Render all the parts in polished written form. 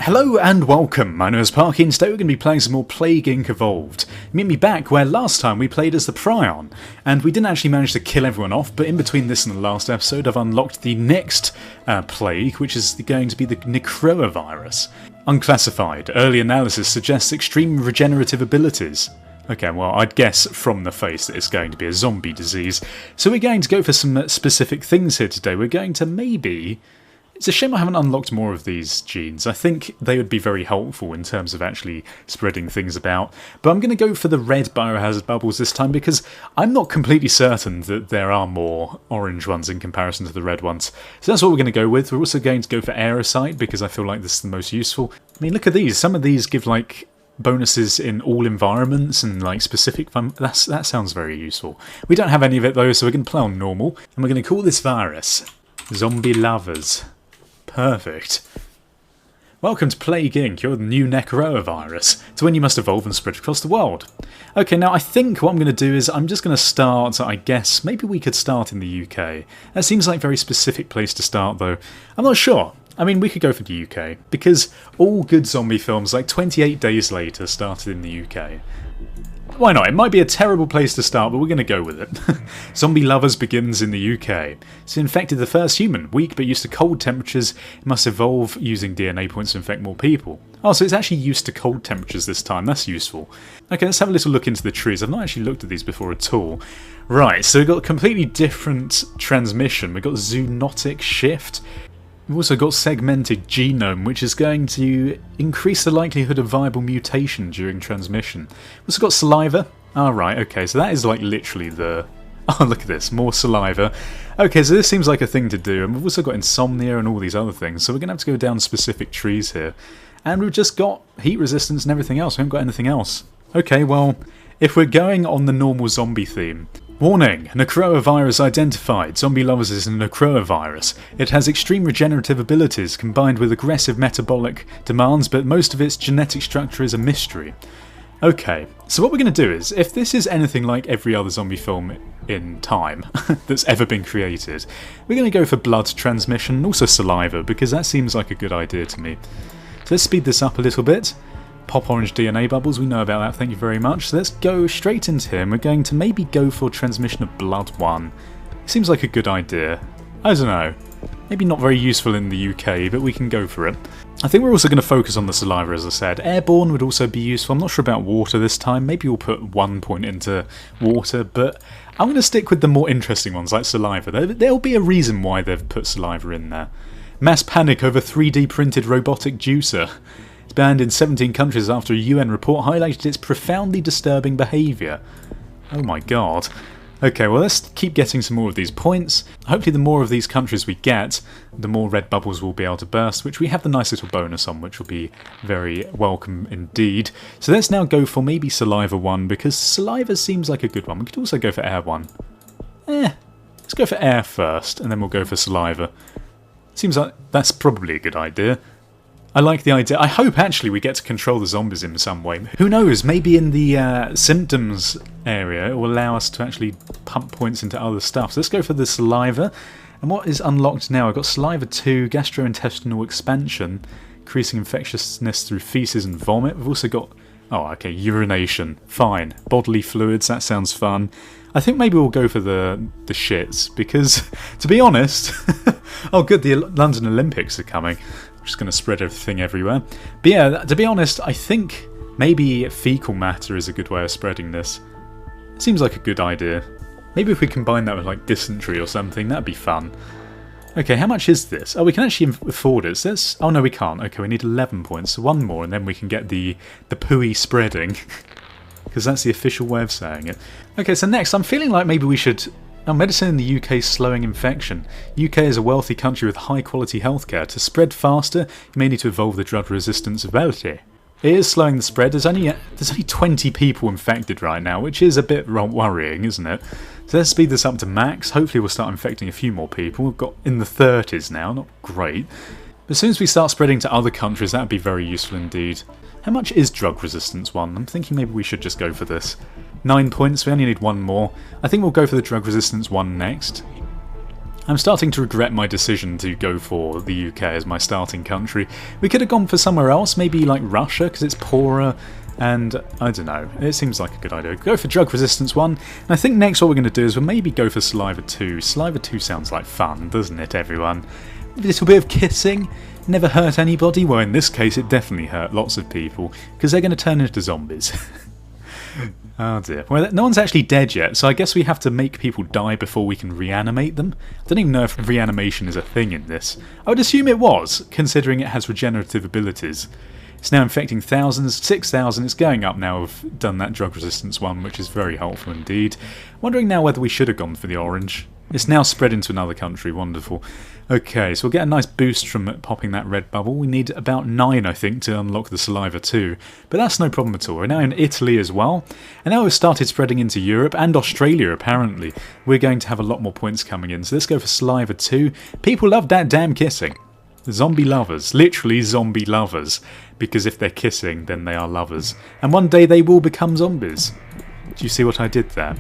Hello and welcome, my name is Parky and today we're going to be playing some more Plague Inc. Evolved. Meet me back where last time we played as the Prion, and we didn't actually manage to kill everyone off, but in between this and the last episode I've unlocked the next plague, which is going to be the Necroa Virus. Unclassified, early analysis suggests extreme regenerative abilities. Okay, well I'd guess from the face that it's going to be a zombie disease, so we're going to go for some specific things here today. We're going to maybe... It's a shame I haven't unlocked more of these genes. I think they would be very helpful in terms of actually spreading things about. But I'm going to go for the red biohazard bubbles this time because I'm not completely certain that there are more orange ones in comparison to the red ones. So that's what we're going to go with. We're also going to go for aerosite because I feel like this is the most useful. I mean, look at these. Some of these give like bonuses in all environments and like specific fun. That sounds very useful. We don't have any of it though, so we're going to play on normal. And we're going to call this virus Zombie Lovers. Perfect. Welcome to Plague Inc., your new Necroa Virus. It's when you must evolve and spread across the world. Okay, now I think what I'm going to do is I'm just going to start, I guess, maybe we could start in the UK. That seems like a very specific place to start though. I'm not sure. I mean, we could go for the UK, because all good zombie films, like 28 Days Later, started in the UK. Why not? It might be a terrible place to start, but we're going to go with it. Zombie Lovers begins in the UK. It's infected the first human. Weak but used to cold temperatures, it must evolve using DNA points to infect more people. Oh, so it's actually used to cold temperatures this time. That's useful. Okay, let's have a little look into the trees. I've not actually looked at these before at all. Right, so we've got a completely different transmission. We've got zoonotic shift. We've also got segmented genome, which is going to increase the likelihood of viable mutation during transmission. We've also got saliva. Ah, right, okay, so that is like literally the... Oh, look at this, more saliva. Okay, so this seems like a thing to do, and we've also got insomnia and all these other things, so we're going to have to go down specific trees here. And we've just got heat resistance and everything else, we haven't got anything else. Okay, well, if we're going on the normal zombie theme... Warning! Necroa virus identified. Zombie Lovers is a Necroa virus. It has extreme regenerative abilities combined with aggressive metabolic demands, but most of its genetic structure is a mystery. Okay, so what we're going to do is, if this is anything like every other zombie film in time that's ever been created, we're going to go for blood transmission and also saliva, because that seems like a good idea to me. So let's speed this up a little bit. Pop orange DNA bubbles, we know about that, thank you very much. So let's go straight into here, and we're going to maybe go for transmission of blood 1. Seems like a good idea. I don't know. Maybe not very useful in the UK, but we can go for it. I think we're also going to focus on the saliva, as I said. Airborne would also be useful. I'm not sure about water this time. Maybe we'll put 1 point into water, but I'm going to stick with the more interesting ones, like saliva. There'll be a reason why they've put saliva in there. Mass panic over 3D printed robotic juicer. It's banned in 17 countries after a UN report highlighted its profoundly disturbing behaviour. Oh my god. Okay, well let's keep getting some more of these points. Hopefully the more of these countries we get, the more red bubbles we'll be able to burst, which we have the nice little bonus on, which will be very welcome indeed. So let's now go for maybe saliva 1, because saliva seems like a good one. We could also go for air 1. Let's go for air first, and then we'll go for saliva. Seems like that's probably a good idea. I like the idea. I hope actually we get to control the zombies in some way. Who knows, maybe in the symptoms area it will allow us to actually pump points into other stuff. So let's go for the saliva. And what is unlocked now? I've got saliva 2, gastrointestinal expansion, increasing infectiousness through feces and vomit. We've also got, oh okay, urination. Fine. Bodily fluids, that sounds fun. I think maybe we'll go for the shits, because, to be honest... oh good, the London Olympics are coming. I'm just going to spread everything everywhere. But yeah, to be honest, I think maybe fecal matter is a good way of spreading this. Seems like a good idea. Maybe if we combine that with like dysentery or something, that'd be fun. Okay, how much is this? Oh, we can actually afford it. So let's... Oh no, we can't. Okay, we need 11 points. So one more and then we can get the pooey spreading. Because that's the official way of saying it. Okay, so next, I'm feeling like maybe we should... Oh, medicine in the UK is slowing infection. UK is a wealthy country with high quality healthcare. To spread faster, you may need to evolve the drug resistance ability. It is slowing the spread. There's only 20 people infected right now, which is a bit worrying, isn't it? So let's speed this up to max. Hopefully we'll start infecting a few more people. We've got in the 30s now, not great. But as soon as we start spreading to other countries, that would be very useful indeed. How much is drug resistance 1? I'm thinking maybe we should just go for this. 9 points, we only need 1 more. I think we'll go for the drug resistance 1 next. I'm starting to regret my decision to go for the UK as my starting country. We could have gone for somewhere else, maybe like Russia, because it's poorer, and I don't know, it seems like a good idea. Go for Drug Resistance 1, and I think next what we're going to do is we'll maybe go for Saliva 2. Saliva 2 sounds like fun, doesn't it, everyone? A little bit of kissing, never hurt anybody. Well, in this case it definitely hurt lots of people, because they're going to turn into zombies. Oh dear. Well, no one's actually dead yet, so I guess we have to make people die before we can reanimate them. I don't even know if reanimation is a thing in this. I would assume it was, considering it has regenerative abilities. It's now infecting thousands, 6,000, it's going up now. We've done that drug resistance one, which is very helpful indeed. Wondering now whether we should have gone for the orange. It's now spread into another country, wonderful. Okay, so we'll get a nice boost from popping that red bubble. We need about 9, I think, to unlock the Saliva 2. But that's no problem at all. We're now in Italy as well. And now we've started spreading into Europe and Australia, apparently. We're going to have a lot more points coming in. So let's go for Saliva 2. People love that damn kissing. Zombie lovers. Literally zombie lovers. Because if they're kissing, then they are lovers. And one day they will become zombies. Do you see what I did there?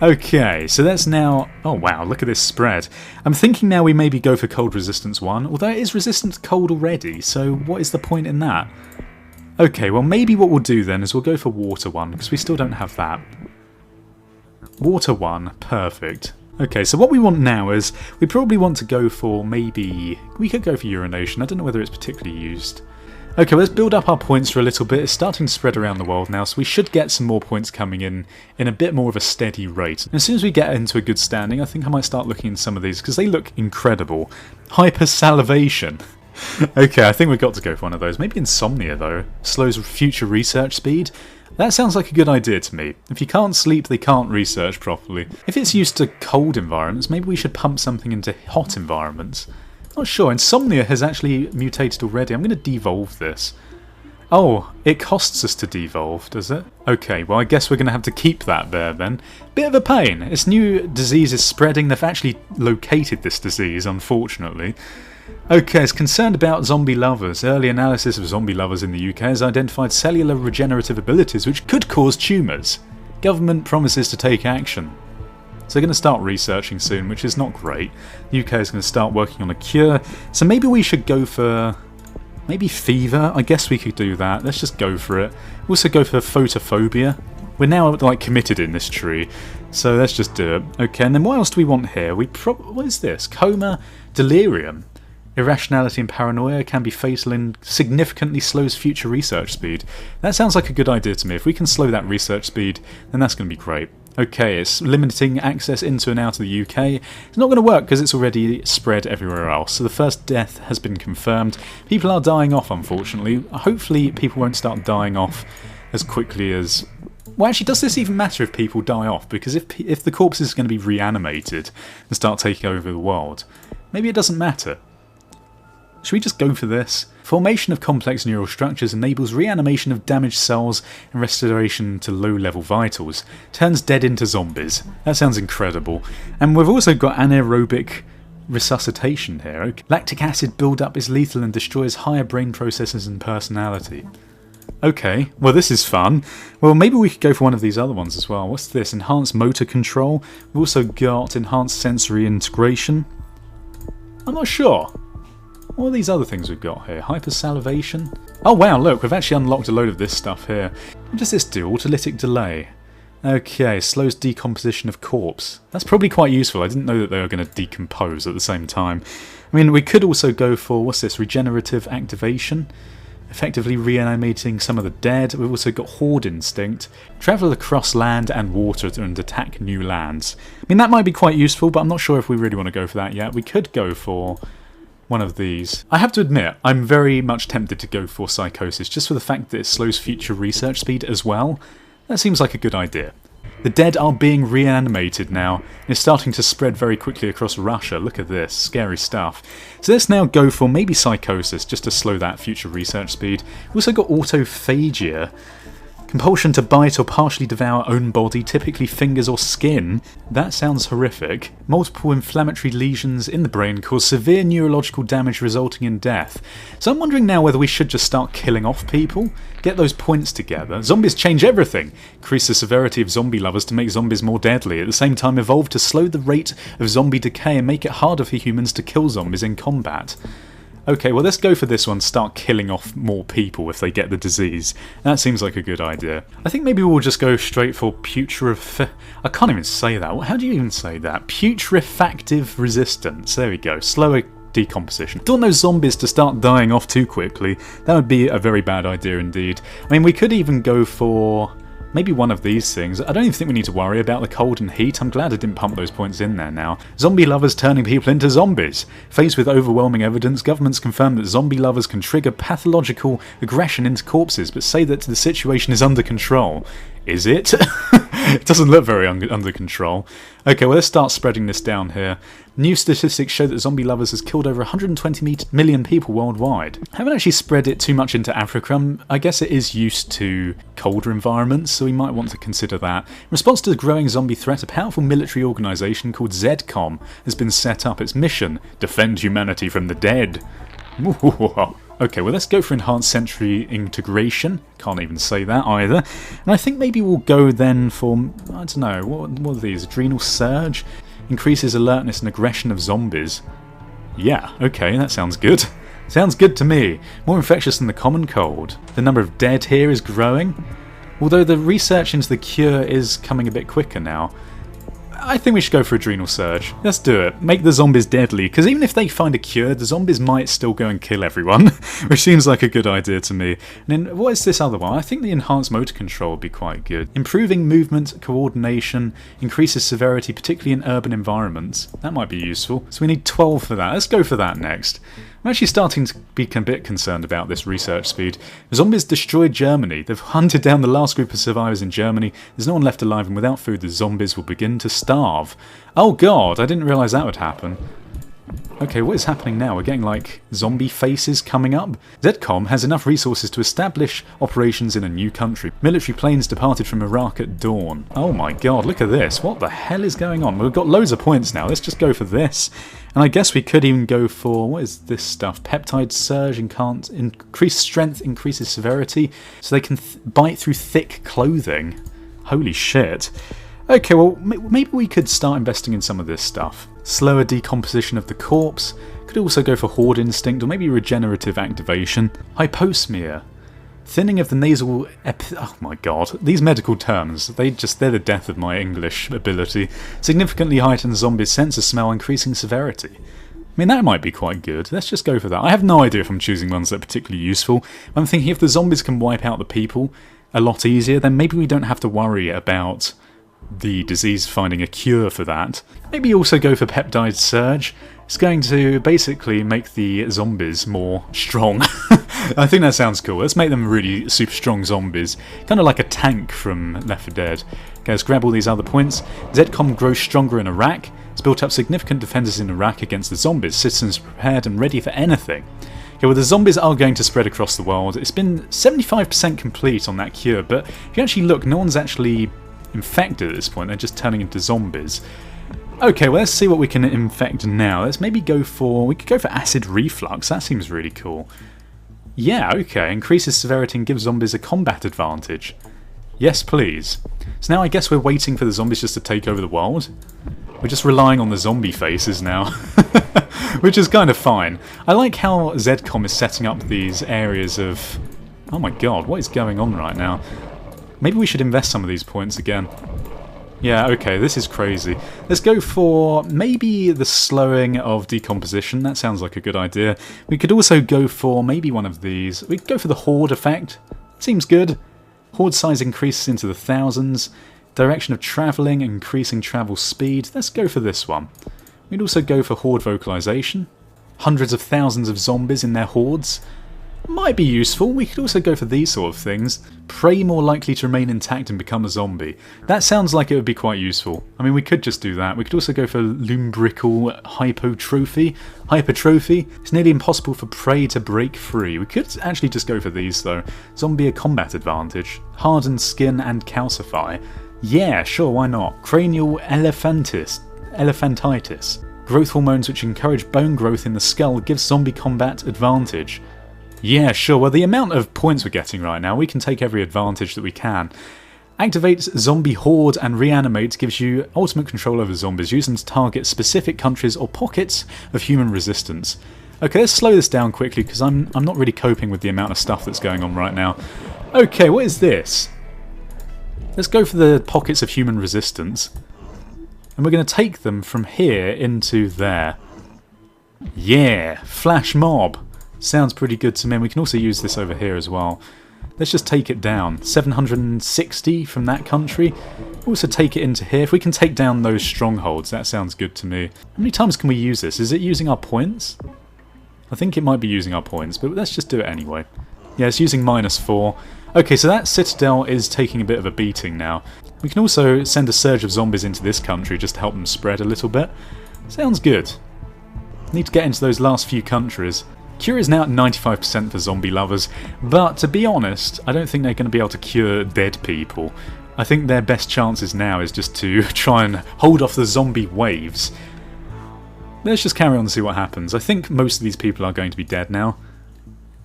Okay, so that's now... Oh wow, look at this spread. I'm thinking now we maybe go for Cold Resistance 1, although it is resistant to cold already, so what is the point in that? Okay, well maybe what we'll do then is we'll go for Water 1, because we still don't have that. Water 1, perfect. Okay, so what we want now is, we probably want to go for maybe... We could go for Urination, I don't know whether it's particularly used. Okay, let's build up our points for a little bit. It's starting to spread around the world now, so we should get some more points coming in a bit more of a steady rate. And as soon as we get into a good standing, I think I might start looking at some of these, because they look incredible. Hypersalivation. Okay, I think we've got to go for one of those. Maybe Insomnia, though. Slows future research speed. That sounds like a good idea to me. If you can't sleep, they can't research properly. If it's used to cold environments, maybe we should pump something into hot environments. Not sure. Insomnia has actually mutated already. I'm going to devolve this. Oh, it costs us to devolve, does it? Okay, well I guess we're going to have to keep that there then. Bit of a pain. This new disease is spreading. They've actually located this disease, unfortunately. Okay, it's concerned about zombie lovers. Early analysis of zombie lovers in the UK has identified cellular regenerative abilities which could cause tumours. Government promises to take action. So they're going to start researching soon, which is not great. The UK is going to start working on a cure. So maybe we should go for... Maybe fever? I guess we could do that. Let's just go for it. We'll also go for photophobia. We're now like committed in this tree. So let's just do it. Okay, and then what else do we want here? What is this? Coma, delirium. Irrationality and paranoia can be fatal and significantly slows future research speed. That sounds like a good idea to me. If we can slow that research speed, then that's going to be great. Okay, it's limiting access into and out of the UK. It's not going to work because it's already spread everywhere else. So the first death has been confirmed. People are dying off, unfortunately. Hopefully people won't start dying off as quickly as... Well, actually, does this even matter if people die off? Because if the corpse is going to be reanimated and start taking over the world, maybe it doesn't matter. Should we just go for this? Formation of complex neural structures enables reanimation of damaged cells and restoration to low-level vitals. Turns dead into zombies. That sounds incredible. And we've also got anaerobic resuscitation here. Okay. Lactic acid buildup is lethal and destroys higher brain processes and personality. Okay, well this is fun. Well, maybe we could go for one of these other ones as well. What's this? Enhanced motor control. We've also got enhanced sensory integration. I'm not sure. What are these other things we've got here? Hypersalivation? Oh wow, look, we've actually unlocked a load of this stuff here. What does this do? Autolytic delay. Okay, slows decomposition of corpse. That's probably quite useful. I didn't know that they were going to decompose at the same time. I mean, we could also go for, what's this, regenerative activation? Effectively reanimating some of the dead. We've also got Horde Instinct. Travel across land and water and attack new lands. I mean, that might be quite useful, but I'm not sure if we really want to go for that yet. We could go for... one of these. I have to admit, I'm very much tempted to go for Psychosis, just for the fact that it slows future research speed as well. That seems like a good idea. The dead are being reanimated now. It's starting to spread very quickly across Russia. Look at this, scary stuff. So let's now go for maybe Psychosis, just to slow that future research speed. We've also got Autophagia. Compulsion to bite or partially devour own body, typically fingers or skin. That sounds horrific. Multiple inflammatory lesions in the brain cause severe neurological damage resulting in death. So I'm wondering now whether we should just start killing off people? Get those points together. Zombies change everything. Increase the severity of zombie lovers to make zombies more deadly. At the same time, evolve to slow the rate of zombie decay and make it harder for humans to kill zombies in combat. Okay, well let's go for this one, start killing off more people if they get the disease. That seems like a good idea. I think maybe we'll just go straight for I can't even say that. How do you even say that? Putrefactive resistance. There we go. Slower decomposition. Don't want those zombies to start dying off too quickly. That would be a very bad idea indeed. I mean, we could even go for maybe one of these things. I don't even think we need to worry about the cold and heat. I'm glad I didn't pump those points in there now. Zombie lovers turning people into zombies. Faced with overwhelming evidence, governments confirm that zombie lovers can trigger pathological aggression into corpses, but say that the situation is under control. Is it? It doesn't look very under control. Okay, well let's start spreading this down here. New statistics show that zombie lovers has killed over 120 million people worldwide. I haven't actually spread it too much into Africa. I guess it is used to colder environments, so we might want to consider that. In response to the growing zombie threat, a powerful military organisation called ZCOM has been set up. Its mission: defend humanity from the dead. Okay, well let's go for enhanced sensory integration. Can't even say that either. And I think maybe we'll go then for, I don't know, what are these? Adrenal surge? Increases alertness and aggression of zombies. Yeah, okay, that sounds good. Sounds good to me. More infectious than the common cold. The number of dead here is growing. Although the research into the cure is coming a bit quicker now. I think we should go for Adrenal Surge. Let's do it. Make the zombies deadly, because even if they find a cure, the zombies might still go and kill everyone, which seems like a good idea to me. And then, what is this other one? I think the enhanced motor control would be quite good. Improving movement, coordination, increases severity, particularly in urban environments. That might be useful. So we need 12 for that. Let's go for that next. I'm actually starting to be a bit concerned about this research speed. Zombies destroyed Germany. They've hunted down the last group of survivors in Germany. There's no one left alive, and without food the zombies will begin to starve. Oh god, I didn't realise that would happen. Okay, what is happening now? We're getting like zombie faces coming up. ZCOM has enough resources to establish operations in a new country. Military planes departed from Iraq at dawn. Oh my god, look at this. What the hell is going on? We've got loads of points now. Let's just go for this. And I guess we could even go for, what is this stuff? Peptide surge, increased strength, increases severity. So they can bite through thick clothing. Holy shit. Okay, well, maybe we could start investing in some of this stuff. Slower decomposition of the corpse. Could also go for Horde Instinct, or maybe Regenerative Activation. Hyposmia. Thinning of the nasal... oh my god. These medical terms, they're the death of my English ability. Significantly heightened zombies' sense of smell, increasing severity. I mean, that might be quite good. Let's just go for that. I have no idea if I'm choosing ones that are particularly useful. I'm thinking if the zombies can wipe out the people a lot easier, then maybe we don't have to worry about the disease finding a cure for that. Maybe also go for Peptide Surge. It's going to basically make the zombies more strong. I think that sounds cool. Let's make them really super strong zombies. Kind of like a tank from Left 4 Dead. Okay, let's grab all these other points. ZCOM grows stronger in Iraq. It's built up significant defences in Iraq against the zombies. Citizens prepared and ready for anything. Okay, well the zombies are going to spread across the world. It's been 75% complete on that cure, but if you actually look, no one's actually infected at this point. They're just turning into zombies. Okay, well let's see what we can infect now. Let's maybe go for... we could go for acid reflux. That seems really cool. Yeah, okay. Increases severity and gives zombies a combat advantage. Yes, please. So now I guess we're waiting for the zombies just to take over the world. We're just relying on the zombie faces now. Which is kind of fine. I like how ZCOM is setting up these areas of... oh my god, what is going on right now? Maybe we should invest some of these points again. Yeah, okay, this is crazy. Let's go for maybe the slowing of decomposition. That sounds like a good idea. We could also go for maybe one of these. We could go for the Horde effect. Seems good. Horde size increases into the thousands. Direction of travelling, increasing travel speed. Let's go for this one. We'd also go for Horde vocalization. Hundreds of thousands of zombies in their hordes. might be useful. We could also go for these sort of things. Prey more likely to remain intact and become a zombie. That sounds like it would be quite useful. I mean, we could just do that. We could also go for lumbrical hypertrophy. It's nearly impossible for prey to break free. We could actually just go for these though. Zombie a combat advantage. Hardened skin and calcify. Yeah, sure, why not? Cranial elephantitis. Growth hormones which encourage bone growth in the skull gives zombie combat advantage. Yeah, sure, well the amount of points we're getting right now, we can take every advantage that we can. Activates zombie horde and reanimate gives you ultimate control over zombies, use them to target specific countries or pockets of human resistance. Okay, let's slow this down quickly because I'm not really coping with the amount of stuff that's going on right now. Okay, what is this? Let's go for the pockets of human resistance. And we're going to take them from here into there. Yeah, flash mob. Sounds pretty good to me. We can also use this over here as well. Let's just take it down. 760 from that country. Also take it into here. If we can take down those strongholds, that sounds good to me. How many times can we use this? Is it using our points? I think it might be using our points, but let's just do it anyway. Yeah, it's using -4. Okay, so that citadel is taking a bit of a beating now. We can also send a surge of zombies into this country just to help them spread a little bit. Sounds good. Need to get into those last few countries. Cure is now at 95% for zombie lovers, but to be honest, I don't think they're going to be able to cure dead people. I think their best chances now is just to try and hold off the zombie waves. Let's just carry on and see what happens. I think most of these people are going to be dead now.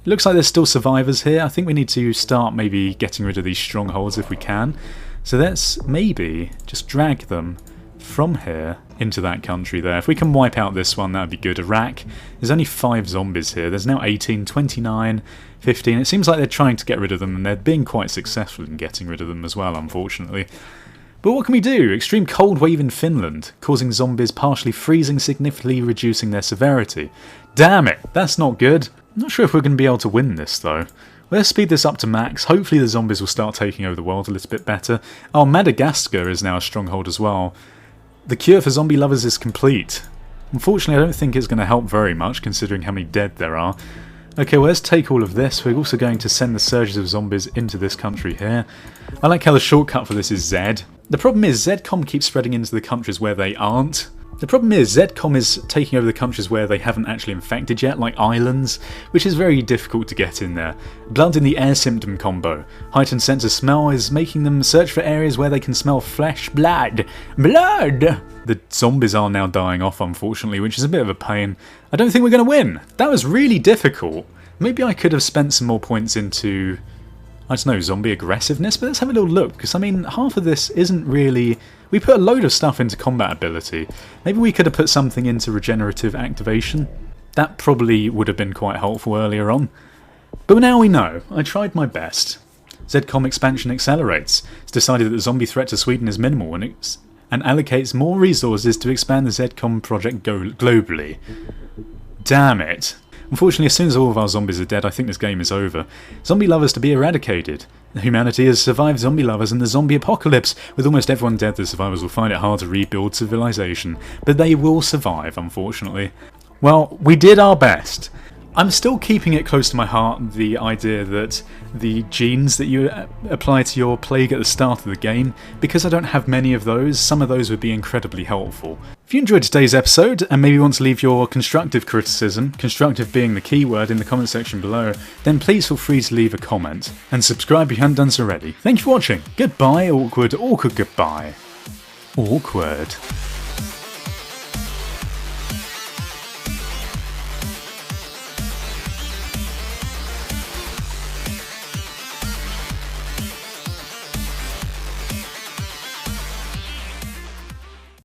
It looks like there's still survivors here. I think we need to start maybe getting rid of these strongholds if we can. So let's maybe just drag them from here into that country there. If we can wipe out this one, that would be good. Iraq, there's only 5 zombies here. There's now 18, 29, 15. It seems like they're trying to get rid of them, and they're being quite successful in getting rid of them as well, unfortunately. But what can we do? Extreme cold wave in Finland, causing zombies partially freezing, significantly reducing their severity. Damn it, that's not good. I'm not sure if we're going to be able to win this, though. Let's speed this up to max. Hopefully the zombies will start taking over the world a little bit better. Oh, Madagascar is now a stronghold as well. The cure for zombie lovers is complete. Unfortunately, I don't think it's going to help very much, considering how many dead there are. Okay, well, let's take all of this. We're also going to send the surges of zombies into this country here. I like how the shortcut for this is Z. The problem is ZCOM keeps spreading into the countries where they aren't. The problem is ZCOM is taking over the countries where they haven't actually infected yet, like islands, which is very difficult to get in there. Blood in the air symptom combo. Heightened sense of smell is making them search for areas where they can smell flesh. Blood! Blood! The zombies are now dying off, unfortunately, which is a bit of a pain. I don't think we're going to win. That was really difficult. Maybe I could have spent some more points into, I don't know, zombie aggressiveness, but let's have a little look, because I mean, half of this isn't really... We put a load of stuff into combat ability. Maybe we could have put something into regenerative activation. That probably would have been quite helpful earlier on. But now we know. I tried my best. ZCOM expansion accelerates. It's decided that the zombie threat to Sweden is minimal and allocates more resources to expand the ZCOM project globally. Damn it. Unfortunately, as soon as all of our zombies are dead, I think this game is over. Zombie lovers to be eradicated. Humanity has survived zombie lovers and the zombie apocalypse. With almost everyone dead, the survivors will find it hard to rebuild civilization. But they will survive, unfortunately. Well, we did our best. I'm still keeping it close to my heart, the idea that the genes that you apply to your plague at the start of the game, because I don't have many of those, some of those would be incredibly helpful. If you enjoyed today's episode, and maybe want to leave your constructive criticism, constructive being the key word, in the comment section below, then please feel free to leave a comment. And subscribe if you haven't done so already. Thank you for watching. Goodbye, awkward, awkward goodbye. Awkward.